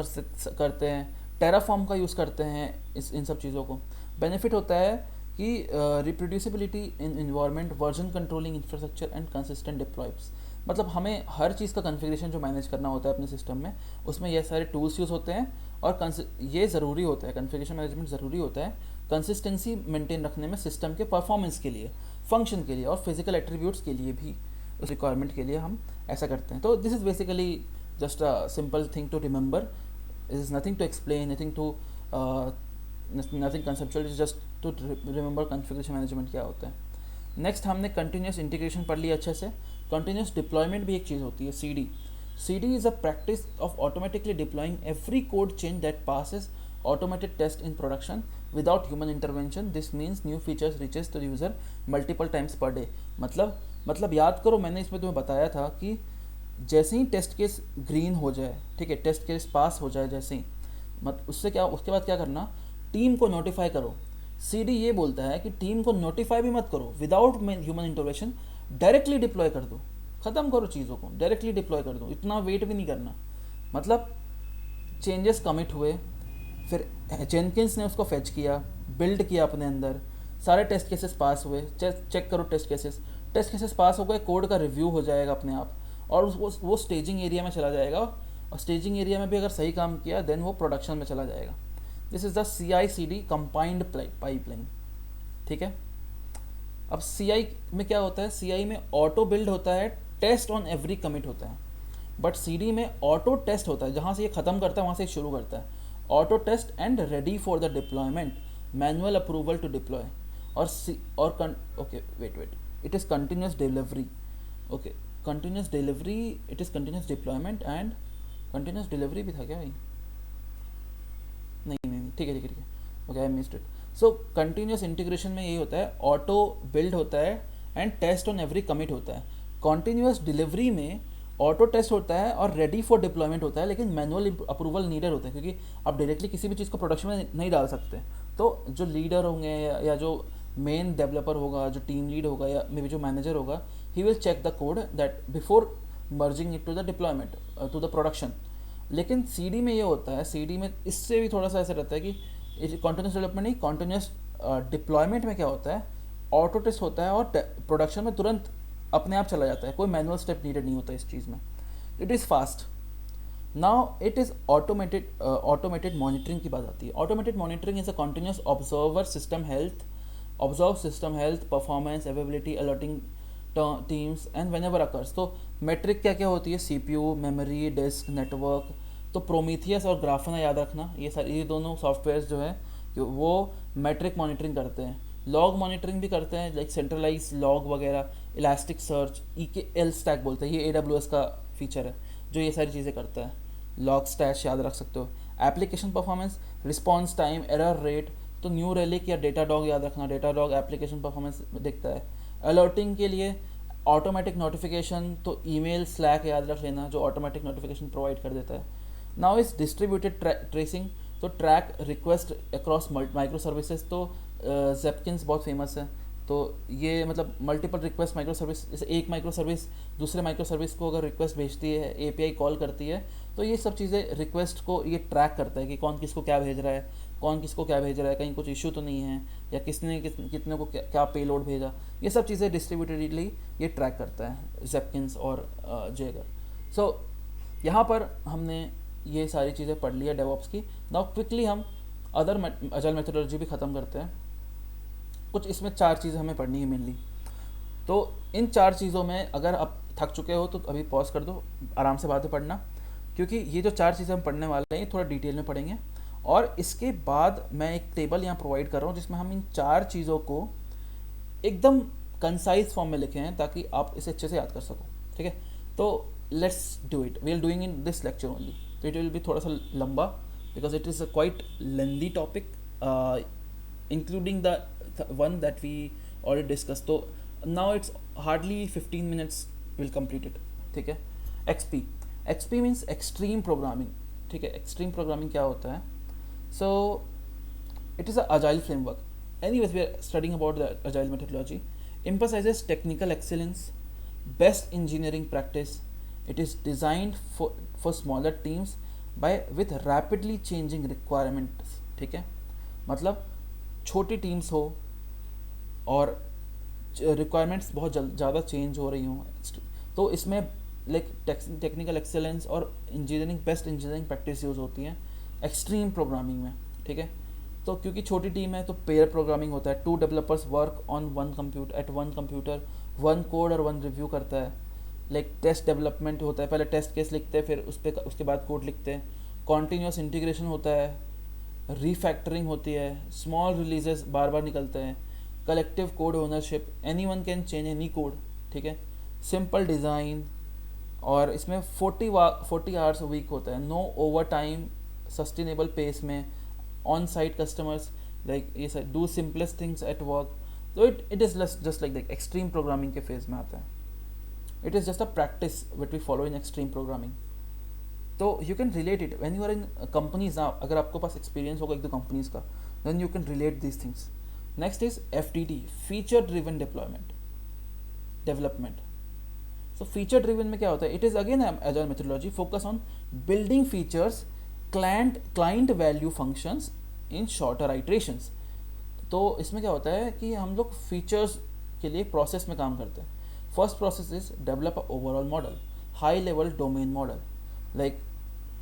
करते हैं, टेराफॉर्म का यूज़ करते हैं इन सब चीज़ों को। बेनिफिट होता है कि reproducibility in environment, version controlling, infrastructure and consistent deploys. मतलब हमें हर चीज़ का कॉन्फ़िगरेशन जो मैनेज करना होता है अपने सिस्टम में, उसमें ये सारे टूल्स यूज़ होते हैं, और ये ज़रूरी होता है, कॉन्फ़िगरेशन मैनेजमेंट ज़रूरी होता है कंसिस्टेंसी मेंटेन रखने में, सिस्टम के परफॉर्मेंस के लिए, फंक्शन के लिए और फिजिकल एट्रीब्यूट्स के लिए भी, उस रिक्वायरमेंट के लिए हम ऐसा करते हैं। तो this is basically just a simple thing to remember, it is nothing to explain, nothing conceptual, is just to remember configuration management क्या होता है। नेक्स्ट हमने कंटिन्यूस इंटीग्रेशन पढ़ लिया अच्छे से। कंटिन्यूस डिप्लॉयमेंट भी एक चीज़ होती है, CD is a practice of automatically deploying every code change that passes automated test in production without human intervention. This means new features reaches the user multiple times per day। मतलब याद करो, मैंने इसमें तुम्हें बताया था कि जैसे ही टेस्ट केस ग्रीन हो जाए, ठीक है, टेस्ट केस पास हो जाए जैसे ही, उसके बाद क्या करना, टीम को नोटिफाई करो। CD ये बोलता है कि टीम को नोटिफाई भी मत करो without human intervention, directly deploy कर दो, ख़त्म करो चीज़ों को, डायरेक्टली डिप्लॉय कर दो, इतना वेट भी नहीं करना। मतलब चेंजेस कमिट हुए, फिर जेनकिंस ने उसको फेच किया, बिल्ड किया अपने अंदर, सारे टेस्ट केसेस पास हुए, चेक करो टेस्ट केसेस पास हो गए, कोड का रिव्यू हो जाएगा अपने आप, और वो स्टेजिंग एरिया में चला जाएगा, और स्टेजिंग एरिया में भी अगर सही काम किया देन वो प्रोडक्शन में चला जाएगा। This is the CI/CD combined pipeline. ठीक है, अब CI में क्या होता है, CI में ऑटो बिल्ड होता है, टेस्ट ऑन एवरी कमिट होता है, बट CD में ऑटो टेस्ट होता है, जहाँ से ये ख़त्म करता है वहाँ से शुरू करता है, auto test and ready for the deployment, manual approval to deploy, wait it is continuous delivery, okay, continuous delivery, it is continuous deployment and continuous delivery भी था क्या भाई, नहीं, ठीक है, okay, I missed it. So continuous integration में यही होता है, ऑटो बिल्ड होता है and test on every commit होता है। कॉन्टिन्यूस डिलीवरी में ऑटो टेस्ट होता है और रेडी फॉर डिप्लॉयमेंट होता है, लेकिन मैनुअल अप्रूवल नीडेड होता है, क्योंकि आप डायरेक्टली किसी भी चीज़ को प्रोडक्शन में नहीं डाल सकते। तो जो लीडर होंगे या जो मेन डेवलपर होगा, जो टीम लीड होगा, या मे बी जो मैनेजर होगा, he will check the code that before merging it to the deployment to the production. लेकिन सीडी में ये होता है, सीडी में इससे भी थोड़ा सा ऐसा रहता है कि कॉन्टिन्यूस डेवलपमेंट नहीं, कॉन्टिन्यूस डिप्लॉयमेंट में क्या होता है, ऑटो टेस्ट होता है और प्रोडक्शन में तुरंत अपने आप चला जाता है, कोई मैनुअल स्टेप नीडेड नहीं होता इस चीज़ में। It is fast. Now it is automated monitoring की बात आती है। Automated monitoring is a continuous observe system health, performance, availability, alerting teams and when ever occurs. तो मेट्रिक क्या क्या होती है, CPU, मेमोरी, डिस्क, नेटवर्क। तो प्रोमीथियस और ग्राफना याद रखना, ये दोनों सॉफ्टवेयर जो है वो मेट्रिक मॉनिटरिंग करते हैं। लॉग मॉनिटरिंग भी करते हैं, लाइक सेंट्रलाइज लॉग वगैरह, इलास्टिक सर्च, EKL स्टैक बोलते हैं, ये AWS का फीचर है जो ये सारी चीज़ें करता है। लॉग स्टैश याद रख सकते हो। Application performance, response time, error rate. तो न्यू रेलिक या डेटा डॉग याद रखना, डेटा डॉग एप्लीकेशन परफॉर्मेंस देखता है। अलर्टिंग के लिए ऑटोमेटिक नोटिफिकेशन, तो ईमेल, स्लैक याद रख लेना, जो ऑटोमेटिक नोटिफिकेशन प्रोवाइड कर देता है। नाउ इज डिस्ट्रीब्यूटेड ट्रेसिंग, तो track request across micro services. तो जेपकिंस बहुत फेमस है, तो ये मतलब मल्टीपल रिक्वेस्ट माइक्रो सर्विस, जैसे एक माइक्रो सर्विस दूसरे माइक्रो सर्विस को अगर रिक्वेस्ट भेजती है, API कॉल करती है, तो ये सब चीज़ें रिक्वेस्ट को ये ट्रैक करता है कि कौन किसको क्या भेज रहा है, कहीं कुछ इशू तो नहीं है, या किसने कितने को क्या पेलोड भेजा। ये सब चीज़ें डिस्ट्रीब्यूटेडली ये ट्रैक करता है जेपकिंस और जेगर। सो यहाँ पर हमने ये सारी चीज़ें पढ़ ली है डेवऑप्स की। नाउ क्विकली हम अदर अजाइल मेथोडोलॉजी भी ख़त्म करते हैं। कुछ इसमें 4 चीज़ें हमें पढ़नी है मेनली। तो इन 4 चीज़ों में अगर आप थक चुके हो तो अभी पॉज कर दो, आराम से बातें पढ़ना, क्योंकि ये जो 4 चीज़ें हम पढ़ने वाले हैं थोड़ा डिटेल में पढ़ेंगे। और इसके बाद मैं एक टेबल यहाँ प्रोवाइड कर रहा हूँ जिसमें हम इन 4 चीज़ों को एकदम कंसाइज फॉर्म में लिखे हैं ताकि आप इसे अच्छे से याद कर सको। ठीक है, तो let's do it, we are doing in this lecture only. तो इट विल बी थोड़ा सा लंबा because it is a quite lengthy topic, including the one that we already discussed. So now it's hardly 15 minutes will complete it. ठीक है। XP means extreme programming। ठीक है, extreme programming क्या होता है? So it is a agile framework. Anyways, we are studying about the agile methodology. Emphasizes technical excellence, best engineering practice. It is designed for smaller teams with rapidly changing requirements. ठीक है, मतलब छोटी teams हो और requirements बहुत ज़्यादा change हो रही हों, तो इसमें लाइक टेक्निकल एक्सेलेंस और बेस्ट इंजीनियरिंग प्रैक्टिस यूज़ होती हैं एक्सट्रीम प्रोग्रामिंग में। ठीक है, तो क्योंकि छोटी टीम है तो पेयर प्रोग्रामिंग होता है। 2 developers work on one computer, 1 code और 1 रिव्यू करता है। लाइक टेस्ट डेवलपमेंट होता है, पहले टेस्ट केस लिखते हैं, फिर उसके बाद कोड लिखते हैं। कॉन्टीन्यूस इंटीग्रेशन होता है, रीफैक्टरिंग होती है, स्मॉल रिलीजेस बार बार निकलते हैं, collective code ownership, anyone can change any code. ठीक है, सिंपल डिज़ाइन, और इसमें 40 आवर्स वीक होता है। No overtime, sustainable pace में, ऑन साइट कस्टमर्स, लाइक ये do simplest things at work. तो it is just like extreme programming के फेज में आता है। It is just a practice which we follow in extreme programming. तो you can relate it when you are in companies. अगर आपको पास experience होगा 1-2 कंपनीज का, then you can relate these things. Next is FDD, feature driven development. So feature driven में क्या होता है? It is again agile methodology, focus on building features, client value functions in shorter iterations. तो इसमें क्या होता है कि हम लोग फीचर्स के लिए प्रोसेस में काम करते हैं। First process is develop a overall model, high level domain model. Like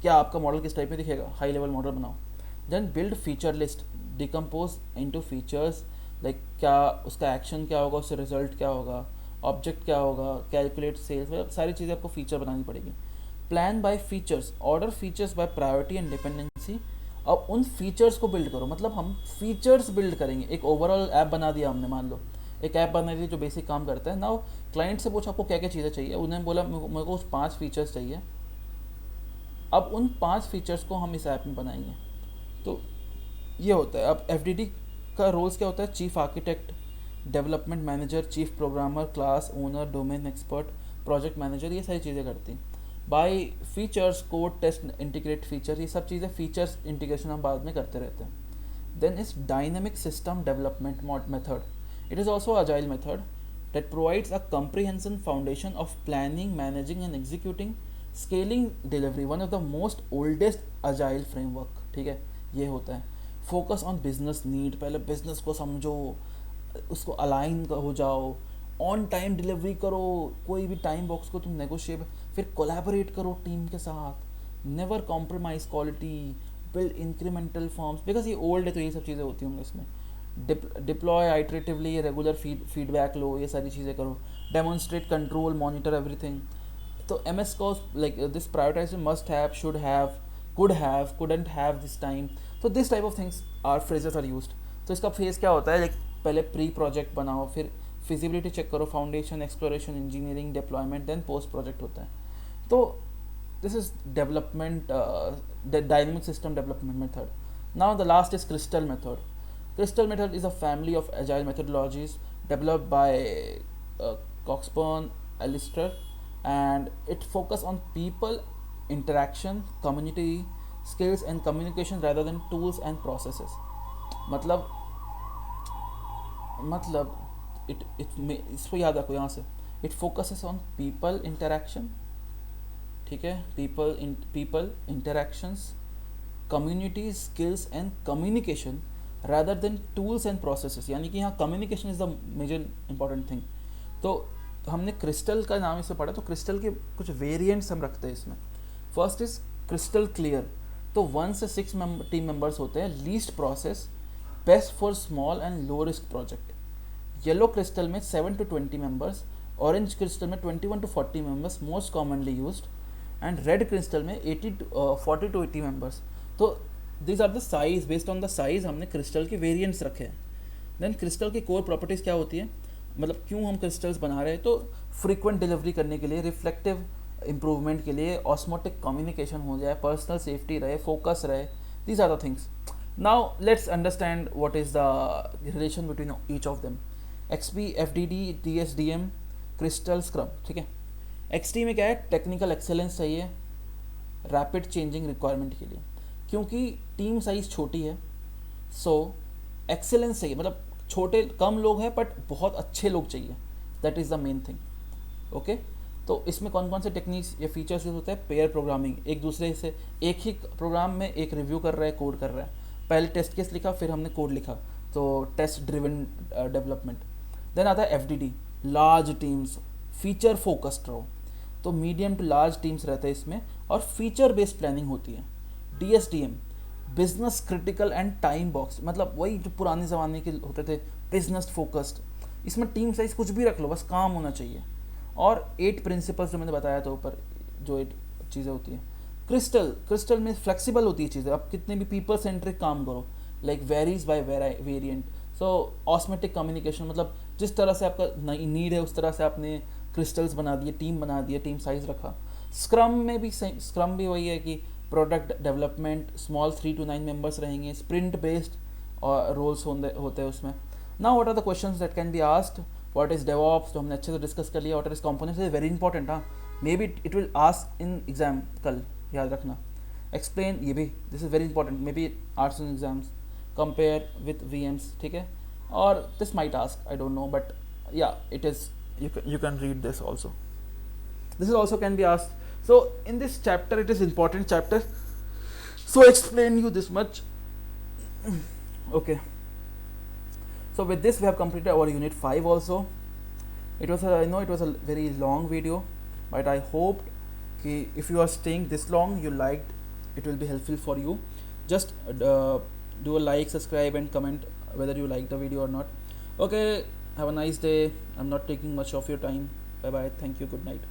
क्या आपका मॉडल किस टाइप में दिखेगा, हाई लेवल मॉडल बनाओ। Then build feature list, decompose into features, like क्या उसका एक्शन क्या होगा, उससे रिजल्ट क्या होगा, ऑब्जेक्ट क्या होगा, कैलकुलेट सेल्स, सारी चीज़ें आपको फीचर बनानी पड़ेगी। Plan by features, order features by priority and dependency. अब उन फीचर्स को बिल्ड करो, मतलब हम फीचर्स बिल्ड करेंगे। एक ओवरऑल ऐप बना दिया हमने, मान लो एक ऐप बना दी जो बेसिक काम करता है। नाउ क्लाइंट से पूछा आपको क्या क्या चीज़ें चाहिए, उन्होंने बोला मेरे को 5 फीचर्स चाहिए। अब उन 5 फीचर्स को हम इस ऐप में बनाएंगे। तो ये होता है। अब FDD का रोल्स क्या होता है? Chief architect, development manager, chief programmer, class owner, domain expert, project manager, ये सारी चीज़ें करती हैं। By features, code, test, integrate feature, ये सब चीज़ें फीचर्स इंटीग्रेशन हम बाद में करते रहते हैं. Then is dynamic system development method. It is also agile method that provides a comprehensive foundation of planning, managing and executing, scaling, delivery. One of the most oldest agile framework. ठीक है, ये होता है. Focus on business need. पहले business को समझो, उसको align हो जाओ, ऑन टाइम डिलीवरी करो, कोई भी टाइम बॉक्स को तुम नेगोशिएट, फिर कोलैबोरेट करो टीम के साथ, never compromise quality, build incremental forms, because ये ओल्ड है तो ये सब चीज़ें होती होंगी इसमें. डिप्लॉय आइटरेटिवली, रेगुलर फीडबैक लो, ये सारी चीज़ें करो. Demonstrate, control, monitor everything. तो एम एस को like this prioritize must have, should have, could have, couldn't have this time. तो this type of things are phrases are used. तो इसका फेज क्या होता है, लाइक पहले प्री प्रोजेक्ट बनाओ, फिर फिजिबिलिटी चेक करो, foundation, exploration, engineering, deployment, then post project होता है. तो this is development, the dynamic system development method. Now the last is crystal method. Crystal method is a family of agile methodologies developed by Coxburn, Alistair, and it focus on people, interaction, community, skills and communication rather than tools and processes. मतलब इसको याद रखो यहाँ से. It focuses on people interaction, ठीक है, people interactions, community, skills and communication rather than tools and processes. यानी कि यहाँ communication is the major important thing. तो हमने क्रिस्टल का नाम इससे पढ़ा, तो क्रिस्टल के कुछ वेरिएंट्स हम रखते हैं इसमें. First is crystal clear. तो 1 से 6 टीम मेंबर्स होते हैं. Least process, best for small and low risk project. Yellow crystal में 7 to 20 मेंबर्स. ऑरेंज क्रिस्टल में 21 to 40 members, most commonly used. And red Crystal में 40 to 80 मेंबर्स. तो this are the size, based on the size हमने Crystal के variants रखे हैं. देन Crystal की कोर प्रॉपर्टीज़ क्या होती है, मतलब क्यों हम क्रिस्टल्स बना रहे हैं, तो फ्रीक्वेंट डिलीवरी करने के लिए, रिफ्लेक्टिव इंप्रूवमेंट के लिए, ऑस्मोटिक कम्युनिकेशन हो जाए, पर्सनल सेफ्टी रहे, फोकस रहे. These are the things. Now let's understand what is the relation between each of them. XP, FDD, DSDM, Crystal, scrum. ठीक है. XT में क्या है, टेक्निकल एक्सेलेंस चाहिए रैपिड चेंजिंग रिक्वायरमेंट के लिए, क्योंकि टीम साइज छोटी है. सो एक्सेलेंस चाहिए, मतलब छोटे कम लोग हैं बट बहुत अच्छे लोग चाहिए. That is the main thing. Okay. तो इसमें कौन कौन से टेक्निक्स या फीचर्स यूज होते हैं. पेयर प्रोग्रामिंग, एक दूसरे से एक ही प्रोग्राम में एक रिव्यू कर रहा है, कोड कर रहा है. पहले टेस्ट केस लिखा, फिर हमने कोड लिखा, तो टेस्ट ड्रिवन डेवलपमेंट. देन आता है FDD, large teams, feature focused रहो. तो मीडियम टू लार्ज टीम्स रहते हैं इसमें, और फीचर बेस्ड प्लानिंग होती है. DSDM, business critical and time box, मतलब वही जो पुराने ज़माने के होते थे, बिजनेस फोकस्ड. इसमें टीम साइज कुछ भी रख लो, बस काम होना चाहिए. और 8 प्रिंसिपल्स जो मैंने बताया था ऊपर, जो 8 चीज़ें होती हैं. क्रिस्टल में फ्लेक्सिबल होती है चीज़ें, आप कितने भी पीपल सेंट्रिक काम करो, लाइक वेरीज बाय वेरिएंट. सो ऑस्मेटिक कम्युनिकेशन, मतलब जिस तरह से आपका नीड है उस तरह से आपने क्रिस्टल्स बना दिए, टीम बना दिए, टीम साइज रखा. स्क्रम भी वही है कि product development, small 3 to 9 members रहेंगे, स्प्रिंट बेस्ड और रोल्स होते हैं उसमें. Now what are the questions that can be asked. What is DevOps, तो हमने अच्छे से डिस्कस कर लिया. What is components is very important. हाँ, may be it will ask in exam कल, याद रखना. एक्सप्लेन, ये भी this is very important, may be आर्ट्स in exams. Compare with VMs, ठीक है. और this might ask, I don't know, but yeah it is, you can read this also. This is also can be asked. So in this chapter, it is important chapter, so explain you this much. Okay, so with this we have completed our unit 5 also. It was I know it was a very long video, but I hope कि if you are staying this long, you liked, it will be helpful for you. Just do a like, subscribe and comment whether you like the video or not. Okay, have a nice day. I'm not taking much of your time. Bye bye. Thank you. Good night.